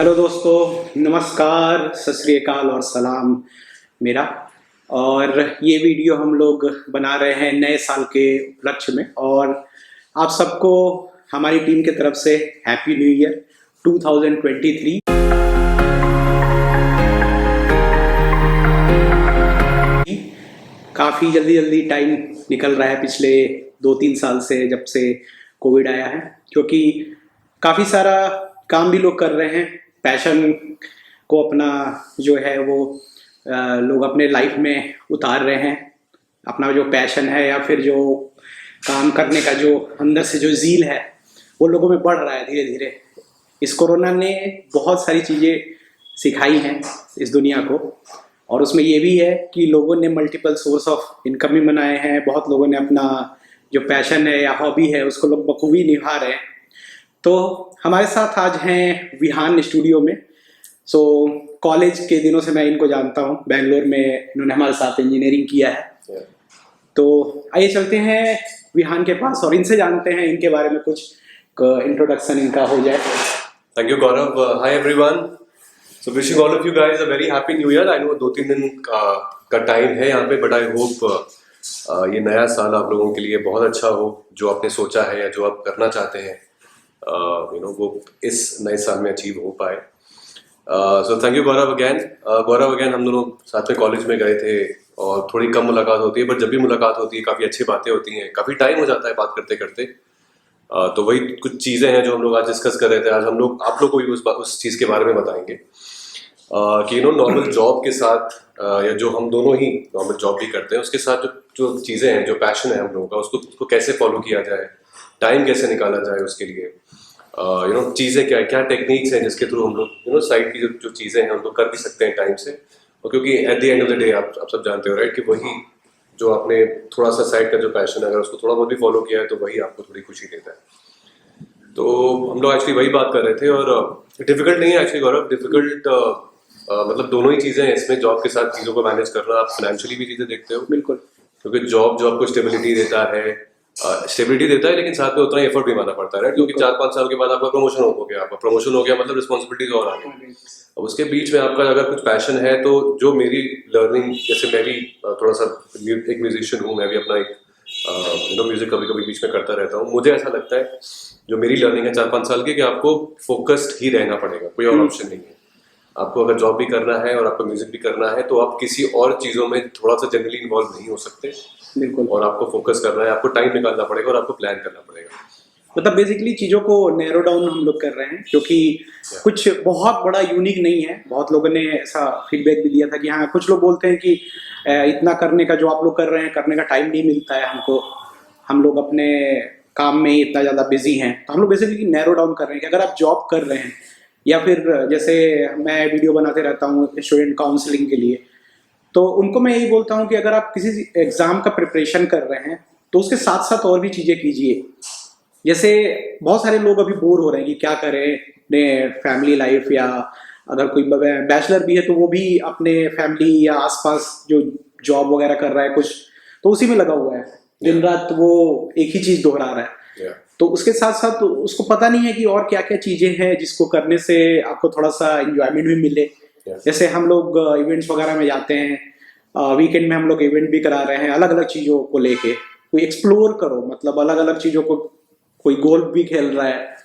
Hello दोस्तों, नमस्कार, सत श्री अकाल और सलाम मेरा। और ये वीडियो हम लोग बना रहे हैं नए साल के उपलक्ष्य में, और आप सबको हमारी टीम की तरफ से हैप्पी न्यू ईयर 2023। काफ़ी जल्दी जल्दी टाइम निकल रहा है पिछले 2-3 साल से, जब से कोविड आया है, क्योंकि काफ़ी सारा काम भी लोग कर रहे हैं। पैशन को अपना जो है वो लोग अपने लाइफ में उतार रहे हैं। अपना जो पैशन है या फिर जो काम करने का जो अंदर से जो ज़ील है वो लोगों में बढ़ रहा है धीरे धीरे। इस कोरोना ने बहुत सारी चीज़ें सिखाई हैं इस दुनिया को, और उसमें ये भी है कि लोगों ने मल्टीपल सोर्स ऑफ इनकम भी बनाए हैं। बहुत लोगों ने अपना जो पैशन है या हॉबी है उसको लोग बखूबी निभा रहे हैं। तो हमारे साथ आज हैं विहान स्टूडियो में। कॉलेज के दिनों से मैं इनको जानता हूँ, बेंगलोर में इन्होंने हमारे साथ इंजीनियरिंग किया है। तो आइए चलते हैं विहान के पास और इनसे जानते हैं इनके बारे में कुछ इंट्रोडक्शन इनका हो जाए। Thank you, Gaurav. Hi everyone. So wishing all of you guys a very happy new year. I know 2-3 दिन का टाइम है यहाँ पे, बट आई होप ये नया साल आप लोगों के लिए बहुत अच्छा हो। जो आपने सोचा है या जो आप करना चाहते हैं वो इस नए साल में अचीव हो पाए। So thank you Gaurav again. हम दोनों साथ में कॉलेज में गए थे और थोड़ी कम मुलाकात होती है, बट जब भी मुलाकात होती है काफ़ी अच्छी बातें होती हैं। काफ़ी टाइम हो जाता है बात करते करते। तो वही कुछ चीज़ें हैं जो हम लोग आज डिस्कस कर रहे थे। आज हम लोग आप लोग को भी उस चीज़ के बारे में बताएंगे कि नॉर्मल जॉब के साथ या जो हम दोनों ही नॉर्मल जॉब भी करते हैं उसके साथ जो चीज़ें हैं, जो पैशन है हम लोगों का, उसको कैसे फॉलो किया जाए, टाइम कैसे निकाला जाए उसके लिए। चीज़ें क्या क्या टेक्निक्स हैं जिसके थ्रू हम लोग साइड की जो चीज़ें हैं उनको कर भी सकते हैं टाइम से। और क्योंकि at the end of the day आप सब जानते हो राइट कि वही जो आपने थोड़ा सा साइड का जो पैशन है, अगर उसको थोड़ा बहुत भी फॉलो किया है तो वही आपको थोड़ी खुशी देता है। तो हम लोग एक्चुअली वही बात कर रहे थे। और डिफिकल्ट नहीं है एक्चुअली गौरव, डिफिकल्ट मतलब दोनों ही चीज़ें हैं इसमें। जॉब के साथ चीज़ों को मैनेज करना, आप फाइनेंशियली भी चीज़ें देखते हो बिल्कुल, क्योंकि जॉब जो आपको स्टेबिलिटी देता है, लेकिन साथ में उतना ही एफर्ट भी मानना पड़ता है राइट। क्योंकि 4-5 साल के बाद आपका प्रमोशन हो गया मतलब रिस्पॉन्सिबिलिटीज और आ गई। अब उसके बीच में आपका अगर कुछ पैशन है तो जो मेरी लर्निंग, जैसे मैं भी थोड़ा सा एक म्यूजिशियन हूँ, मैं भी अपना एक म्यूजिक कभी कभी बीच में करता रहता हूँ। मुझे ऐसा लगता है जो मेरी लर्निंग है 4-5 साल की, कि आपको फोकस्ड ही रहना पड़ेगा, कोई और ऑप्शन नहीं है। आपको अगर जॉब भी करना है और आपको म्यूजिक भी करना है तो आप किसी और चीज़ों में थोड़ा सा जनरली इन्वॉल्व नहीं हो सकते। बिल्कुल। और आपको फोकस करना है, आपको टाइम निकालना पड़ेगा और आपको प्लान करना पड़ेगा। मतलब बेसिकली चीज़ों को नैरो डाउन हम लोग कर रहे हैं, क्योंकि कुछ बहुत बड़ा यूनिक नहीं है। बहुत लोगों ने ऐसा फीडबैक भी दिया था कि हाँ, कुछ लोग बोलते हैं कि इतना करने का जो आप लोग कर रहे हैं, करने का टाइम नहीं मिलता है हमको, हम लोग अपने काम में ही इतना ज़्यादा बिजी हैं। तो हम लोग बेसिकली नैरो डाउन कर रहे हैं कि अगर आप जॉब कर रहे हैं या फिर जैसे मैं वीडियो बनाते रहता हूँ स्टूडेंट काउंसलिंग के लिए, तो उनको मैं यही बोलता हूँ कि अगर आप किसी एग्ज़ाम का प्रिपरेशन कर रहे हैं तो उसके साथ साथ और भी चीज़ें कीजिए। जैसे बहुत सारे लोग अभी बोर हो रहे हैं कि क्या करें अपने फैमिली लाइफ, या अगर कोई बैचलर भी है तो वो भी अपने फैमिली या आसपास जो जॉब वगैरह कर रहा है कुछ, तो उसी में लगा हुआ है दिन रात, वो एक ही चीज़ दोहरा रहा है। तो उसके साथ साथ उसको पता नहीं है कि और क्या क्या चीज़ें हैं जिसको करने से आपको थोड़ा सा इंजॉयमेंट भी मिले। जैसे हम लोग इवेंट्स वगैरह में जाते हैं, वीकेंड में हम लोग इवेंट भी करा रहे हैं, अलग अलग चीज़ों को लेके कोई एक्सप्लोर करो, मतलब अलग अलग चीज़ों को। कोई गोल्फ भी खेल रहा है,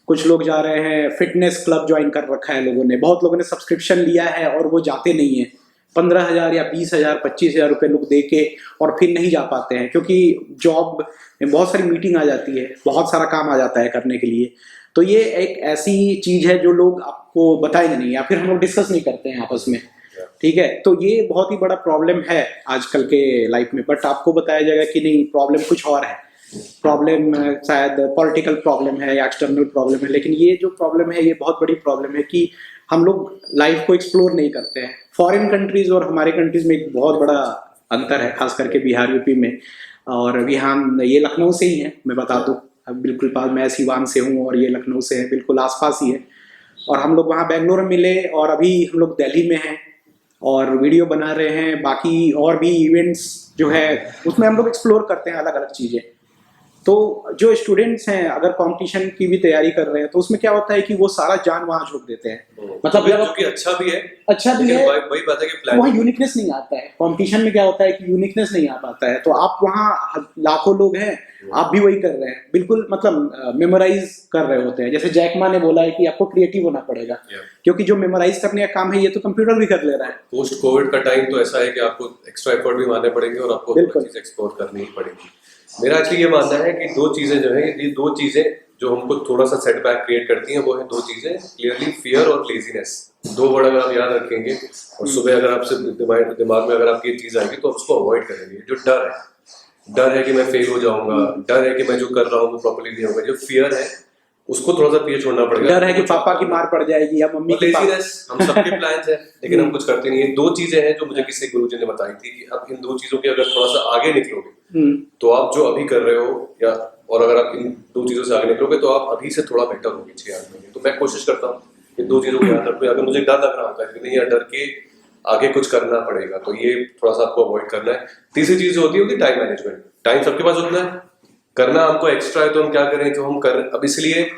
कुछ लोग जा रहे हैं, फिटनेस क्लब ज्वाइन कर रखा है लोगों ने, बहुत लोगों ने सब्सक्रिप्शन लिया है और वो जाते नहीं हैं। 15,000 या 20,000 25,000 रुपये लोग दे के और फिर नहीं जा पाते हैं, क्योंकि जॉब में बहुत सारी मीटिंग आ जाती है, बहुत सारा काम आ जाता है करने के लिए। तो ये एक ऐसी चीज़ है जो लोग आपको बताएंगे नहीं, या फिर हम लोग डिस्कस नहीं करते हैं आपस में, ठीक है। तो ये बहुत ही बड़ा प्रॉब्लम है आजकल के लाइफ में, बट आपको बताया जाएगा कि नहीं, प्रॉब्लम कुछ और है। प्रॉब्लम शायद पॉलिटिकल प्रॉब्लम है या एक्सटर्नल प्रॉब्लम है, लेकिन ये जो प्रॉब्लम है ये बहुत बड़ी प्रॉब्लम है कि हम लोग लाइफ को एक्सप्लोर नहीं करते हैं। फॉरेन कंट्रीज और हमारे कंट्रीज में एक बहुत बड़ा अंतर है, खास करके बिहार यूपी में। और विहान ये लखनऊ से ही है, मैं बता दूं, अब बिल्कुल पास, मैं सीवान से हूँ और ये लखनऊ से है, बिल्कुल आसपास ही है। और हम लोग वहाँ बेंगलोर में मिले और अभी हम लोग दिल्ली में हैं और वीडियो बना रहे हैं। बाकी और भी इवेंट्स जो है उसमें हम लोग एक्सप्लोर करते हैं अलग अलग चीज़ें। तो जो स्टूडेंट्स हैं अगर कंपटीशन की भी तैयारी कर रहे हैं तो उसमें क्या होता है कि वो सारा जान वहां झोंक देते हैं, मतलब जो कि अच्छा भी है, अच्छा भी है, वही बात है कि प्लान वहाँ यूनिकनेस नहीं आता है। कंपटीशन में क्या होता है कि यूनिकनेस नहीं आ पाता है, तो आप वहाँ लाखों लोग हैं, आप भी वही कर रहे हैं, बिल्कुल मतलब मेमोराइज कर रहे होते हैं। जैसे जैकमा ने बोला है कि आपको क्रिएटिव होना पड़ेगा, क्योंकि जो मेमोराइज करने का काम है ये तो कंप्यूटर भी कर ले रहा है। पोस्ट कोविड का टाइम तो ऐसा है कि आपको एक्स्ट्रा एफर्ट भी मारने पड़ेंगे और आपको चीज एक्सप्लोर करनी ही पड़ेगी। मेरा एक्चुअली ये मानना है कि दो चीजें जो है, ये दो चीजें जो हमको थोड़ा सा सेटबैक क्रिएट करती हैं, वो है दो चीजें, क्लियरली फियर और लेजीनेस। दो वर्ड अगर आप याद रखेंगे और सुबह अगर आपसे दिमाग में अगर आपकी ये चीज आएगी तो आप उसको अवॉइड करेंगे। जो डर है कि मैं फेल हो जाऊंगा, डर है कि मैं जो कर रहा हूँ वो प्रॉपर्ली नहीं होगा, जो फियर है उसको थोड़ा सा पीछे छोड़ना पड़ेगा। डर है कि पापा की मार पड़ जाएगी या मम्मी की। लेजीनेस हम सबके प्लान्स हैं लेकिन हम कुछ करते नहीं है। दो चीजें हैं जो मुझे किसी गुरुजी ने बताई थी कि अब इन दो चीजों के अगर थोड़ा सा आगे निकलोगे तो आप जो अभी कर रहे हो या और अगर आप इन दो चीजों से आगे निकलोगे तो आप अभी से थोड़ा बेटर होगे 6 महीने। तो मैं कोशिश करता हूँ कि दो चीजों को याद रखो। अगर मुझे डर लग रहा होता है कि नहीं यार डर के आगे कुछ करना पड़ेगा तो ये थोड़ा सा आपको अवॉइड करना है। तीसरी चीज जो होती है टाइम मैनेजमेंट। टाइम सबके पास उतना है, करना हमको एक्स्ट्रा है तो हम क्या करें जो हम कर। अब इसलिए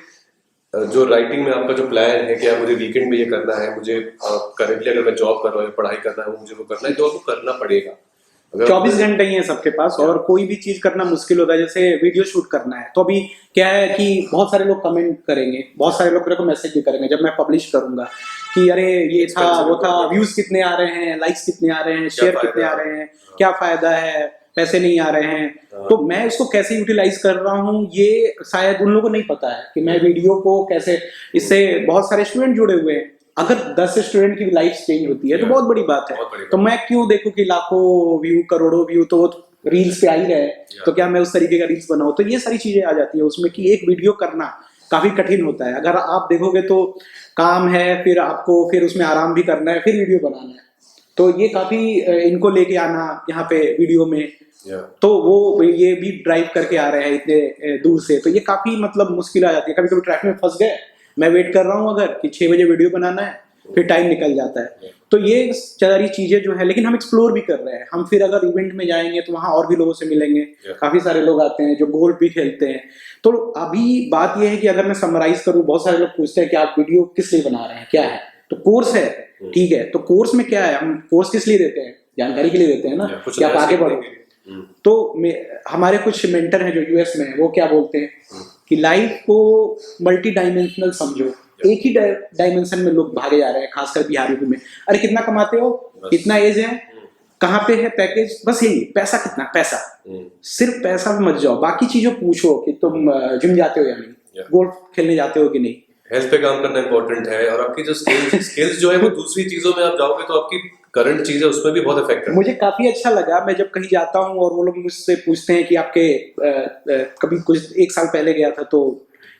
जो राइटिंग में आपका जो प्लान है कि यार मुझे वीकेंड में ये करना है, मुझे करेंटली अगर मैं जॉब कर रहा हूँ पढ़ाई करना है वो मुझे वो करना है तो आपको करना पड़ेगा। 24 घंटे ही है सबके पास और कोई भी चीज करना मुश्किल होता है। जैसे वीडियो शूट करना है तो अभी क्या है कि बहुत सारे लोग कमेंट करेंगे, बहुत सारे लोग मेरे को मैसेज भी करेंगे जब मैं पब्लिश करूंगा कि अरे ये था वो था, व्यूज कितने आ रहे हैं, लाइक्स कितने आ रहे हैं, शेयर कितने आ रहे हैं, क्या फायदा है, पैसे नहीं आ रहे हैं। तो मैं इसको कैसे यूटिलाइज कर रहा हूँ ये शायद उन लोगों को नहीं पता है कि मैं वीडियो को कैसे, इससे बहुत सारे स्टूडेंट जुड़े हुए हैं। अगर 10 स्टूडेंट की लाइफ चेंज होती है तो बहुत बड़ी बात है। तो मैं क्यों देखूं कि लाखों व्यू करोड़ों व्यू तो रील्स पे आ ही रहे, तो क्या मैं उस तरीके का रील्स बनाऊं। तो ये सारी चीजें आ जाती है उसमें कि एक वीडियो करना काफी कठिन होता है। अगर आप देखोगे तो काम है, फिर आपको फिर उसमें आराम भी करना है, फिर वीडियो बनाना है, तो ये काफी इनको लेके आना यहाँ पे वीडियो में तो वो ये भी ड्राइव करके आ रहे हैं इतने दूर से, तो ये काफी मतलब मुश्किल आ जाती है। कभी कभी ट्रैफिक में फंस गए, मैं वेट कर रहा हूँ अगर कि 6 बजे वीडियो बनाना है, फिर टाइम निकल जाता है। तो ये सारी चीजें जो है, लेकिन हम एक्सप्लोर भी कर रहे हैं। हम फिर अगर इवेंट में जाएंगे तो वहाँ और भी लोगों से मिलेंगे, काफी सारे लोग आते हैं जो गोल्फ भी खेलते हैं। तो अभी बात यह है कि अगर मैं समराइज करूँ, बहुत सारे लोग पूछते हैं कि आप वीडियो किस लिए बना रहे हैं, क्या है, तो कोर्स है, ठीक है, तो कोर्स में क्या है, हम कोर्स किस लिए देते हैं, जानकारी के लिए देते हैं ना कि आप आगे बढ़ो। तो हमारे कुछ मेंटर हैं जो यूएस में है, वो क्या बोलते हैं कि लाइफ को मल्टी डायमेंशनल समझो। एक ही डायमेंशन में लोग भागे जा रहे हैं, खासकर बिहारी में। अरे कितना कमाते हो, कितना एज है, कहाँ पे है पैकेज, बस यही, पैसा कितना, पैसा, सिर्फ पैसा पे मत जाओ, बाकी चीजों पूछो कि तुम जिम जाते हो या नहीं, गोल्फ खेलने जाते हो कि नहीं। हेल्थ पे काम करना इंपॉर्टेंट है और आपकी जो स्किल्स जो है वो दूसरी चीजों में आप जाओगे तो आपकी करंट चीजें उसमें भी बहुत इफेक्ट है। मुझे काफी अच्छा लगा, मैं जब कहीं जाता हूँ और वो लोग मुझसे पूछते हैं कि आपके कभी कुछ 1 साल पहले गया था तो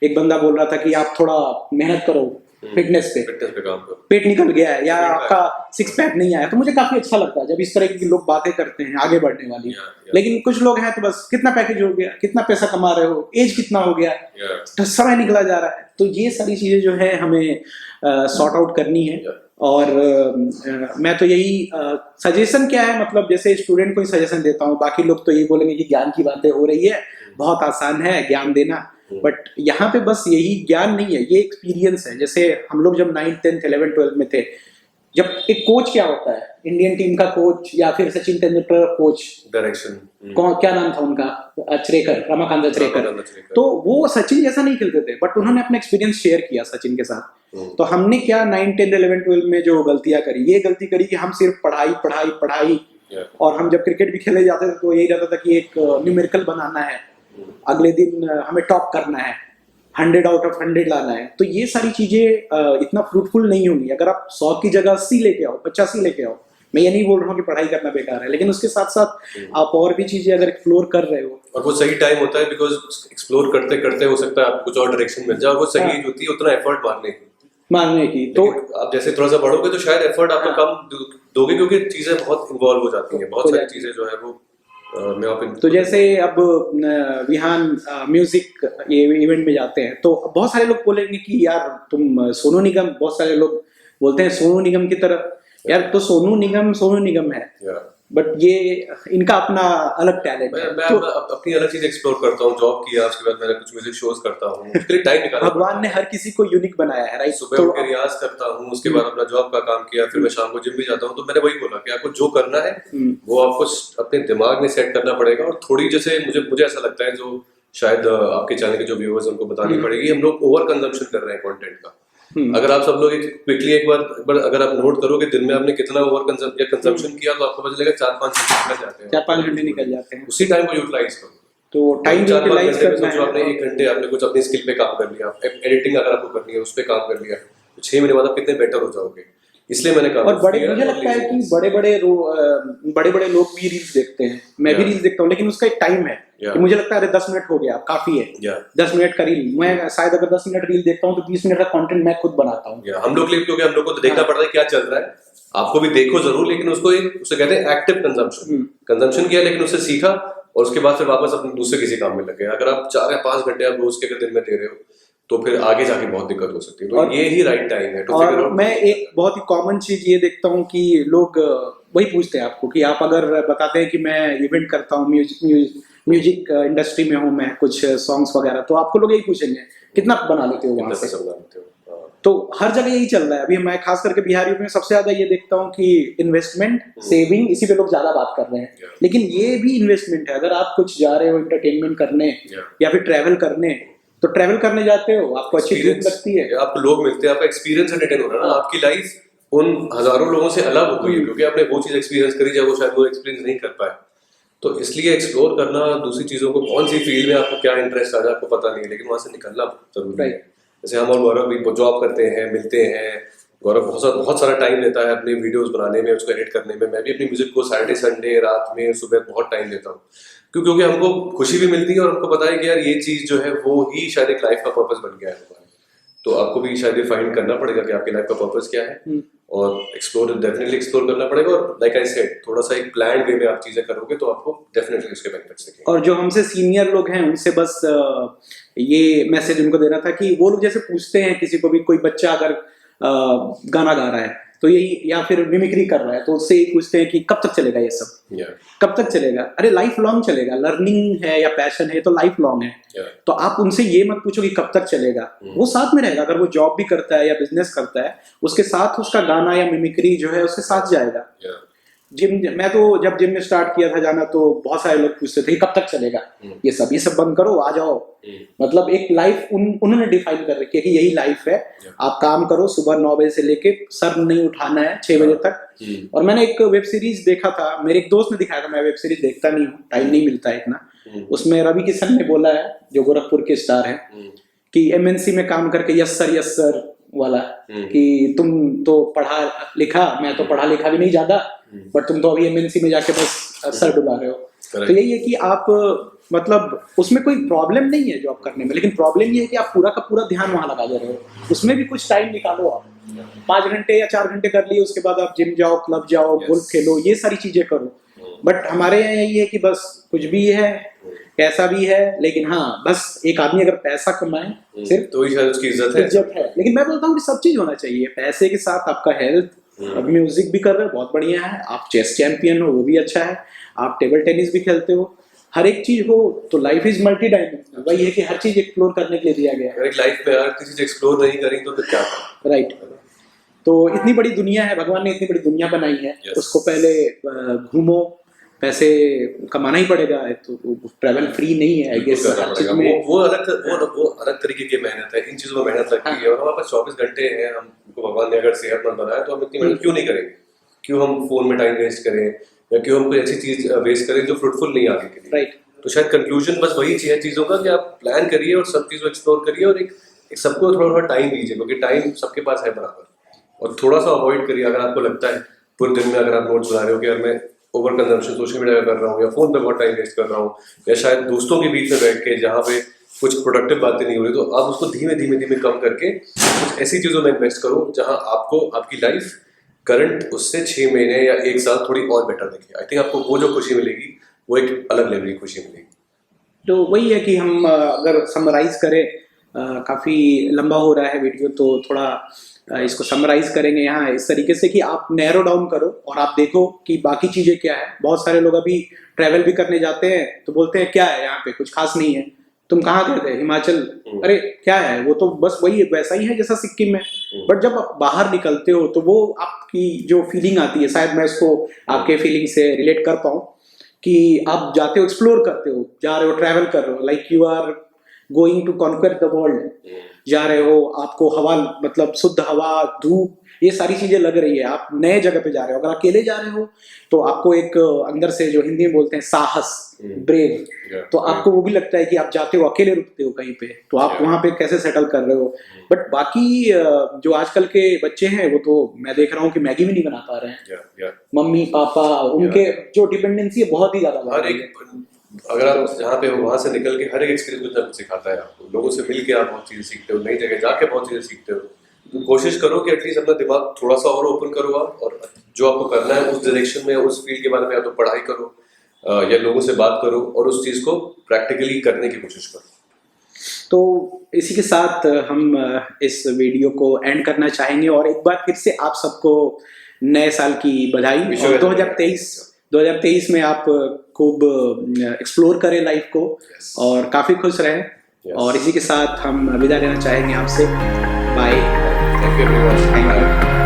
एक बंदा बोल रहा था कि आप थोड़ा मेहनत करो फिटनेस पे काम करो, पेट निकल गया है या आपका 6 पैक नहीं आया। तो मुझे काफी अच्छा लगता है जब इस तरह की लोग बातें करते हैं आगे बढ़ने वाली। लेकिन कुछ लोग हैं तो बस कितना पैकेज हो गया, कितना पैसा कमा रहे हो, एज कितना हो गया, तो समय निकला जा रहा है। तो ये सारी चीजें जो है हमें सॉर्ट आउट करनी है। और मैं तो यही सजेशन क्या है, मतलब जैसे स्टूडेंट को ही सजेशन देता हूँ, बाकी लोग तो यही बोलेंगे कि ज्ञान की बातें हो रही है, बहुत आसान है ज्ञान देना, बट यहाँ पे बस यही ज्ञान नहीं है, ये एक्सपीरियंस है। जैसे हम लोग जब 9th 10th 11th 12th में थे, जब एक कोच क्या होता है, इंडियन टीम का कोच या फिर सचिन तेंदुलकर कोच, डायरेक्शन, क्या नाम था उनका, अचरेकर, रमाकांत अचरेकर। तो वो सचिन जैसा नहीं खेलते थे, बट उन्होंने अपना एक्सपीरियंस शेयर किया सचिन के साथ। तो हमने क्या 9th 10th 11th 12th में जो गलतियां करी, ये गलती करी कि हम सिर्फ पढ़ाई पढ़ाई पढ़ाई, और हम जब क्रिकेट भी खेले जाते थे तो यही रहता था कि एक न्यूमेरिकल बनाना है, अगले दिन हमें टॉप करना है, 100 आउट ऑफ 100 लाना है। तो ये सारी चीजें इतना फ्रूटफुल नहीं होंगी। अगर आप 100 की जगह 80 लेके आओ, 85 लेके आओ, मैं ये नहीं बोल रहा हूँ कि पढ़ाई करना बेकार है, लेकिन उसके साथ साथ आप और भी चीजें अगर एक्सप्लोर कर रहे हो, और वो सही टाइम होता है, बिकॉज एक्सप्लोर करते करते हो सकता है आपको कुछ और डायरेक्शन मिल जाए, वो सही होती है उतना एफर्ट मारने की। तो आप जैसे थोड़ा सा बढ़ोगे तो शायद एफर्ट आपको कम दोगे, क्योंकि चीजें बहुत इन्वॉल्व हो जाती हैं, बहुत सारी चीजें जो है वो तो जैसे अब विहान म्यूजिक ये इवेंट में जाते हैं तो बहुत सारे लोग बोलेंगे कि यार तुम सोनू निगम, बहुत सारे लोग बोलते हैं सोनू निगम की तरह। यार तो सोनू निगम है, बट ये इनका अपना अलग टैलेंट है। मैं अपनी अलग चीज एक्सप्लोर करता हूँ, जॉब किया उसके बाद मैंने कुछ म्यूजिक शोज करता हूँ, उसके लिए टाइम निकाला। भगवान ने हर किसी को यूनिक बनाया है, राइट? सुबह उठ के रियाज करता हूँ, उसके बाद अपना जॉब का काम किया, फिर मैं शाम को जिम भी जाता हूँ। तो मैंने वही बोला कि आपको जो करना है वो आपको अपने दिमाग में सेट करना पड़ेगा। और थोड़ी जैसे मुझे ऐसा लगता है, जो शायद आपके चैनल के जो व्यूअर्स उनको बतानी पड़ेगी, हम लोग ओवर कंजम्पशन कर रहे हैं कंटेंट का। अगर आप सब लोग क्विकली एक बार अगर आप नोट करोगे दिन में आपने कितना ओवर कंजम्पशन किया, तो आपको पता चलेगा 4-5 घंटे निकल जाते हैं। 4-5 घंटे निकल जाते हैं। उसी टाइम को यूटिलाइज करो। तो टाइम यूटिलाइज करना है। आपने 1 घंटे आपने कुछ अपनी स्किल पे काम कर लिया, एडिटिंग अगर आपको करनी है उस पे काम कर लिया, तो 6 महीने बाद आप कितने बेटर हो जाओगे। इसलिए मैंने कहा। और मुझे लगता है कि बड़े बड़े लोग भी रील्स देखते हैं, मैं भी रील्स देखता हूँ, लेकिन उसका एक टाइम है कि मुझे लगता है अरे 10 मिनट हो गया, काफी है। 10 मिनट का रील, मैं शायद अगर 10 मिनट रील देखता हूँ तो 20 मिनट का कंटेंट मैं खुद बनाता हूँ। हम लोग क्योंकि हम लोग को तो देखना पड़ता है क्या चल रहा है। आपको भी देखो जरूर, लेकिन उसे कहते हैं एक्टिव कंजम्पशन किया, लेकिन उससे सीखा और उसके बाद फिर वापस अपने दूसरे किसी काम में लगे। अगर आप 4 या 5 घंटे आप रोज के दिन में दे रहे हो, तो फिर आगे जाके बहुत दिक्कत हो सकती है। तो ये ही राइट टाइम है। और मैं एक बहुत ही कॉमन चीज ये देखता हूँ कि लोग वही पूछते हैं आपको कि आप अगर बताते हैं कि मैं इवेंट करता हूँ, म्यूजिक इंडस्ट्री में हूँ मैं, कुछ सॉन्ग्स वगैरह, तो आपको लोग यही पूछेंगे कितना बना लेते हो वहां से। तो हर जगह यही चल रहा है अभी। मैं खास करके बिहार यूपी में सबसे ज्यादा ये देखता हूँ कि इन्वेस्टमेंट, सेविंग, इसी पे लोग ज्यादा बात कर रहे हैं। लेकिन ये भी इन्वेस्टमेंट है। अगर आप कुछ जा रहे हो एंटरटेनमेंट करने या फिर ट्रैवल करने, तो ट्रैवल करने जाते हो, आपको अच्छी भूख लगती है, आपको लोग मिलते हैं, आपका एक्सपीरियंस एंटरटेन हो रहा है ना। आपकी लाइफ उन हजारों लोगों से अलग हो गई है, क्योंकि आपने वो चीज एक्सपीरियंस करी जब वो शायद वो एक्सपीरियंस नहीं कर पाए। तो इसलिए एक्सप्लोर करना दूसरी चीजों को, कौन सी फील्ड में आपको क्या इंटरेस्ट आ जाए आपको पता नहीं है, लेकिन वहां से निकलना जरूरी है। जैसे हम और गौरव भी जॉब करते हैं, मिलते हैं। गौरव बहुत सारा टाइम लेता है अपने वीडियोस बनाने में, उसको एडिट करने में। मैं भी अपनी म्यूजिक को सैटरडे संडे रात में सुबह बहुत टाइम देता हूँ, क्योंकि हमको खुशी भी मिलती है और हमको पता है कि यार ये चीज जो है वो ही शायद एक लाइफ का पर्पस बन गया है हमारा। तो आपको भी शायद ये फाइंड करना पड़ेगा कि आपकी लाइफ का पर्पस क्या है, और डेफिनेटली एक्सप्लोर करना पड़ेगा। और लाइक आई सेड, थोड़ा सा एक प्लान वे में आप चीजें करोगे तो आपको डेफिनेटली उसके बेनिफिट्स दिखेंगे। और जो हमसे सीनियर लोग हैं उनसे बस ये मैसेज उनको देना था कि वो लोग जैसे पूछते हैं किसी को भी, कोई बच्चा अगर गाना गा रहा है तो यही, या फिर मिमिक्री कर रहा है, तो उससे ही पूछते हैं कि कब तक चलेगा ये सब, कब तक चलेगा? अरे लाइफ लॉन्ग चलेगा। लर्निंग है या पैशन है तो लाइफ लॉन्ग है। तो आप उनसे ये मत पूछो कि कब तक चलेगा, वो साथ में रहेगा। अगर वो जॉब भी करता है या बिजनेस करता है, उसके साथ उसका गाना या मिमिक्री जो है उसके साथ जाएगा। मैं तो जब जिम में स्टार्ट किया था जाना, तो बहुत सारे लोग पूछते थे कब तक चलेगा ये सब बंद करो, आ जाओ। मतलब एक लाइफ उन्होंने डिफाइन कर रखी है कि यही लाइफ है। आप काम करो, सुबह 9 बजे से लेके सर नहीं उठाना है 6 बजे तक। और मैंने एक वेब सीरीज देखा था, मेरे एक दोस्त ने दिखाया था, मैं वेब सीरीज देखता नहीं हूँ, टाइम नहीं मिलता है इतना। उसमें रवि किशन ने बोला है, जो गोरखपुर के स्टार है, कि एमएनसी में काम करके यस सर वाला, कि तुम तो पढ़ा लिखा, मैं तो पढ़ा लिखा भी नहीं ज्यादा, बट तुम तो अभी एमएनसी में जाके बस सर डुबा रहे हो। तो यही है कि आप मतलब उसमें कोई प्रॉब्लम नहीं है जॉब करने में, लेकिन प्रॉब्लम ये है कि आप पूरा का पूरा ध्यान वहां लगा दे रहे हो। उसमें भी कुछ टाइम निकालो, आप 5 घंटे या 4 घंटे कर लिए, उसके बाद आप जिम जाओ, क्लब जाओ, गोल्फ खेलो, ये सारी चीजें करो। बट हमारे यहाँ यही है कि बस कुछ भी है, कैसा भी है, लेकिन हाँ बस एक आदमी अगर पैसा कमाए सिर्फ तो ही शायद उसकी इज्जत है। लेकिन मैं बोलता हूँ कि सब चीज होना चाहिए, पैसे के साथ आपका हेल्थ। अब म्यूजिक भी कर रहे हो, बहुत बढ़िया है। आप चेस चैंपियन हो, वो भी अच्छा है। आप टेबल टेनिस भी खेलते हो, हर एक चीज हो, तो लाइफ इज मल्टी डायमेंशनल। वही है कि हर चीज एक्सप्लोर करने के लिए दिया गया है। अगर लाइफ में हर चीज एक्सप्लोर नहीं करी तो फिर क्या करें? राइट। तो इतनी बड़ी दुनिया है, भगवान ने इतनी बड़ी दुनिया बनाई है, उसको पहले घूमो, पैसे कमाना ही पड़ेगा। तो ट्रैवल फ्री नहीं है, वो अलग तरीके की मेहनत है। इन चीजों में मेहनत लगती है, और हमारे पास 24 घंटे हैं। हमको भगवान ने अगर सेहतमंद बनाया, तो हम इतनी मेहनत क्यों नहीं करेंगे? क्यों हम फोन में टाइम वेस्ट करें, या क्यों हम कोई ऐसी चीज वेस्ट करें जो फ्रूटफुल नहीं आगे के लिए? राइट। तो शायद कंक्लूजन बस वही है चीजों का, कि आप प्लान करिए और सब चीजों एक्सप्लोर करिए, और एक सबको थोड़ा थोड़ा टाइम दीजिए, क्योंकि टाइम सबके पास है बराबर। और थोड़ा सा अवॉइड करिए। अगर आपको लगता है पूरे दिन में अगर आप नोट्स बना रहे हो कि यार मैं ओवर कंजम्पशन सोशल मीडिया कर रहा हूँ, या फोन पे बहुत टाइम वेस्ट कर रहा हूँ, या शायद दोस्तों के बीच में बैठ के जहाँ पे कुछ प्रोडक्टिव बातें नहीं हो रही, तो आप उसको धीमे धीमे कम करके कुछ ऐसी चीजों में इन्वेस्ट करो जहाँ आपको आपकी लाइफ करंट उससे 6 महीने या 1 साल थोड़ी और बेटर दिखे। आई थिंक आपको वो जो खुशी मिलेगी वो एक अलग लेवल की खुशी मिलेगी। तो वही है कि हम अगर समराइज करें, काफी लंबा हो रहा है वीडियो, तो थोड़ा इसको समराइज करेंगे यहाँ इस तरीके से कि आप नैरो डाउन करो और आप देखो कि बाकी चीजें क्या है। बहुत सारे लोग अभी ट्रैवल भी करने जाते हैं तो बोलते हैं क्या है यहाँ पे, कुछ खास नहीं है। तुम कहाँ गए थे? हिमाचल। अरे क्या है, वो तो बस वही वैसा ही है जैसा सिक्किम में। बट जब आप बाहर निकलते हो तो वो आपकी जो फीलिंग आती है, शायद मैं इसको आपके फीलिंग से रिलेट कर पाऊँ, कि आप जाते हो, एक्सप्लोर करते हो, जा रहे हो, ट्रैवल कर रहे हो, like you are going to conquer the world. जा रहे हो, आपको हवा, मतलब शुद्ध हवा, धूप, ये सारी चीजें लग रही है, आप नए जगह पे जा रहे हो। अगर अकेले जा रहे हो तो आपको एक अंदर से, जो हिंदी में बोलते हैं साहस, ब्रेव, तो आपको वो भी लगता है कि आप जाते हो, अकेले रुकते हो कहीं पे, तो आप वहां पे कैसे सेटल कर रहे हो। बट बाकी जो आजकल के बच्चे हैं वो तो मैं देख रहा हूँ कि मैगी भी नहीं बना पा रहे हैं। मम्मी पापा उनके जो डिपेंडेंसी है बहुत ही ज्यादा हर एक, अगर आप जहाँ पे हो वहां से निकल के हर एक एक्सपीरियंस कुछ ना कुछ सिखाता है आपको। लोगों से मिल के आप बहुत चीजें सीखते हो, नई जगह जाके बहुत चीजें सीखते हो। तो कोशिश करो कि एटलीस्ट अपना दिमाग थोड़ा सा और ओपन करो आप, और जो आपको करना है उस डायरेक्शन में, उस फील्ड के बारे में या तो पढ़ाई करो या लोगों से बात करो और उस चीज को प्रैक्टिकली करने की कोशिश करो। तो इसी के साथ हम इस वीडियो को एंड करना चाहेंगे और एक बार फिर से आप सबको नए साल की बधाई। 2023 में आप खूब एक्सप्लोर करें लाइफ को और काफी खुश रहें। और इसी के साथ हम विदा लेना चाहेंगे आपसे। Bye. Thank you everyone. Thank you.